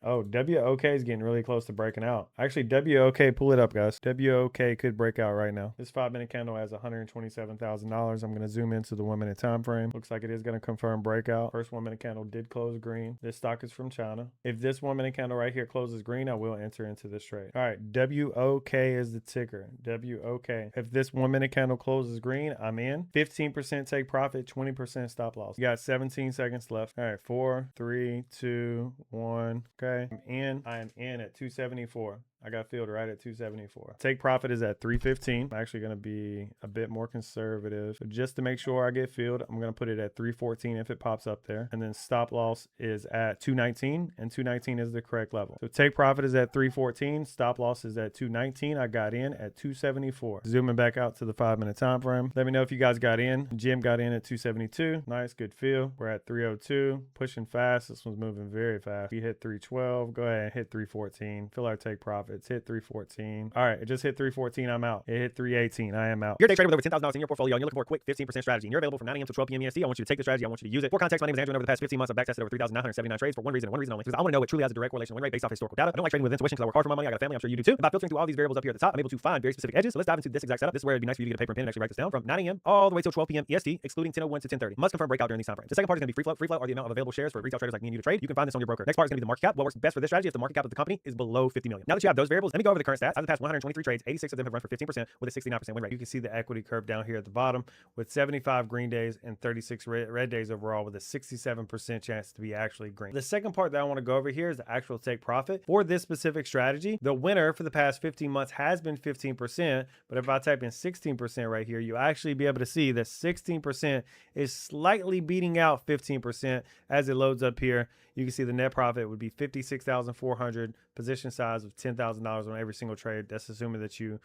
Oh, WOK is getting really close to breaking out. Actually, WOK, pull it up, guys. WOK could break out right now. This 5-minute candle has $127,000. I'm going to zoom into the 1 minute time frame. Looks like it is going to confirm breakout. First 1 minute candle did close green. This stock is from China. If this 1 minute candle right here closes green, I will enter into this trade. All right, WOK is the ticker. WOK. If this 1 minute candle closes green, I'm in. 15% take profit, 20% stop loss. You got 17 seconds left. All right, 4, 3, 2, 1. Okay. I am in at 274. I got filled right at 274. Take profit is at 315. I'm actually going to be a bit more conservative. So just to make sure I get filled, I'm going to put it at 314 if it pops up there. And then stop loss is at 219, and 219 is the correct level. So take profit is at 314. Stop loss is at 219. I got in at 274. Zooming back out to the 5-minute time frame. Let me know if you guys got in. Jim got in at 272. Nice, good feel. We're at 302. Pushing fast. This one's moving very fast. We hit 312. Go ahead and hit 314. Fill our take profit. It's hit 314. All right, it just hit 314. I'm out. It hit 318. I am out. You're a day trader with over $10,000 in your portfolio and you're looking for a quick 15% strategy. And you're available from 9 a.m. to 12 p.m. EST. I want you to take the strategy. I want you to use it. For context, my name is Andrew, and over the past 15 months, I've backtested over 3,979 trades for one reason and one reason only. Because I want to know what truly has a direct correlation to win rate based off historical data. I don't like trading with intuition because I work hard for my money. I got a family. I'm sure you do too. And by filtering through all these variables up here at the top, I'm able to find very specific edges. So let's dive into this exact setup. This is where it'd be nice for you to get a paper and pen and actually write this down. From 9 a.m. all the way till 12 p.m. EST, excluding 10:01 to 10:30. Must confirm breakout during these time frames. The second part is going to be free float. Free float are the amount of available shares for retail traders like me and you to trade. You can find this on your broker. Next part is going to be the market cap. What works best for this strategy if the market cap of the company is below 50 million. Now that you have those variables, let me go over the current stats. Out of the past 123 trades, 86 of them have run for 15% with a 69% win rate. You can see the equity curve down here at the bottom with 75 green days and 36 red days overall with a 67% chance to be actually green. The second part that I want to go over here is the actual take profit. For this specific strategy, the winner for the past 15 months has been 15%, but if I type in 16% right here, you actually be able to see that 16% is slightly beating out 15% as it loads up here. You can see the net profit would be 56,400, position size of $10,000 on every single trade. That's assuming that you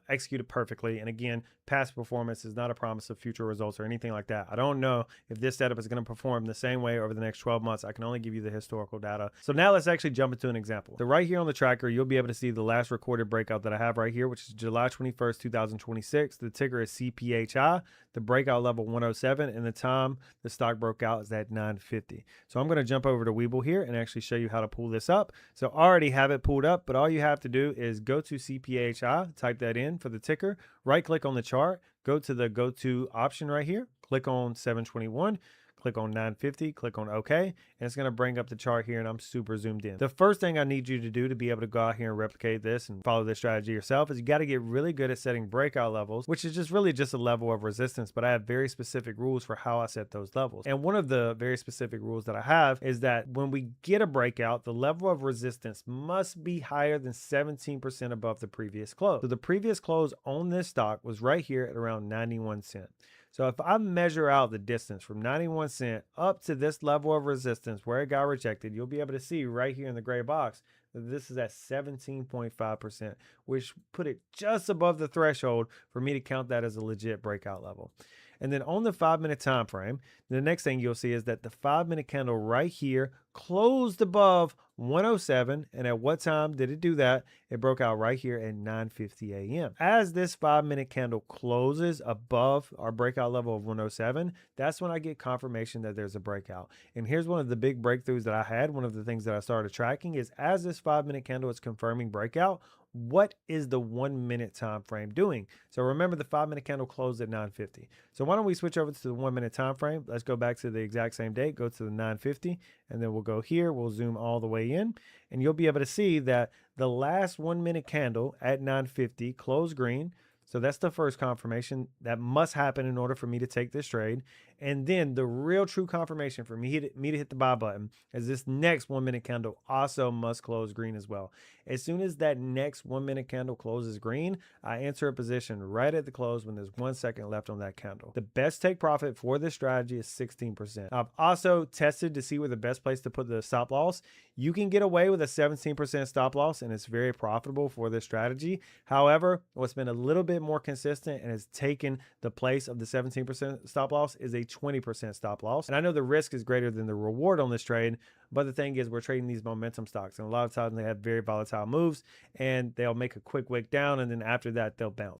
execute it perfectly. And again, past performance is not a promise of future results or anything like that. I don't know if this setup is going to perform the same way over the next 12 months. I can only give you the historical data. So now let's actually jump into an example. So right here on the tracker, you'll be able to see the last recorded breakout that I have right here, which is July 21st, 2026. The ticker is CPHI, the breakout level 107, and the time the stock broke out is at 9:50. So I'm going to jump over to Webull here and actually show you how to pull this up. So I already have it pulled up, but all you have to do is go to CPHI, type that in for the ticker, right click on the chart, go to the go to option right here, click on 721, click on 950, click on OK, and it's going to bring up the chart here, and I'm super zoomed in. The first thing I need you to do to be able to go out here and replicate this and follow this strategy yourself is you got to get really good at setting breakout levels, which is just really just a level of resistance, but I have very specific rules for how I set those levels. And one of the very specific rules that I have is that when we get a breakout, the level of resistance must be higher than 17% above the previous close. So the previous close on this stock was right here at around 91 cents. So if I measure out the distance from 91 cents up to this level of resistance where it got rejected, you'll be able to see right here in the gray box that this is at 17.5%, which put it just above the threshold for me to count that as a legit breakout level. And then on the 5-minute time frame, the next thing you'll see is that the 5-minute candle right here closed above 107. And at what time did it do that? It broke out right here at 9:50 a.m. As this 5-minute candle closes above our breakout level of 107, that's when I get confirmation that there's a breakout. And here's one of the big breakthroughs that I had. One of the things that I started tracking is as this 5-minute candle is confirming breakout, what is the 1 minute time frame doing? So remember the 5-minute candle closed at 9:50. So why don't we switch over to the 1 minute time frame? Let's go back to the exact same date, go to the 9:50, and then we'll go here. We'll zoom all the way in, and you'll be able to see that the last 1 minute candle at 9:50 closed green. So that's the first confirmation that must happen in order for me to take this trade. And then the real true confirmation for me to hit the buy button is this next 1 minute candle also must close green as well. As soon as that next 1 minute candle closes green, I enter a position right at the close when there's 1 second left on that candle. The best take profit for this strategy is 16%. I've also tested to see where the best place to put the stop loss. You can get away with a 17% stop loss, and it's very profitable for this strategy. However, what's been a little bit more consistent and has taken the place of the 17% stop loss is a 20% stop loss. And I know the risk is greater than the reward on this trade, but the thing is we're trading these momentum stocks, and a lot of times they have very volatile moves, and they'll make a quick wick down, and then after that they'll bounce.